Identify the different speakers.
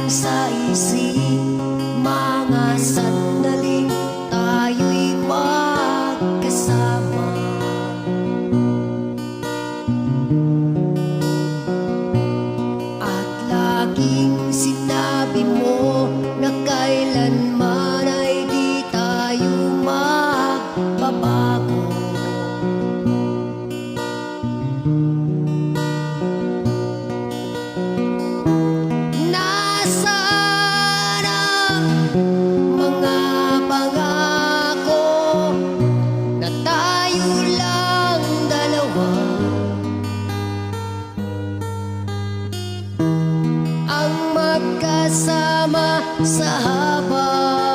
Speaker 1: sa isip, mga sandaling tayo'y magkasama. At laging sinabi mo na kailanman ay di tayo magbabago. Nasaan ang mga pangako na tayo lang dalawa? Ang magkasama sa habang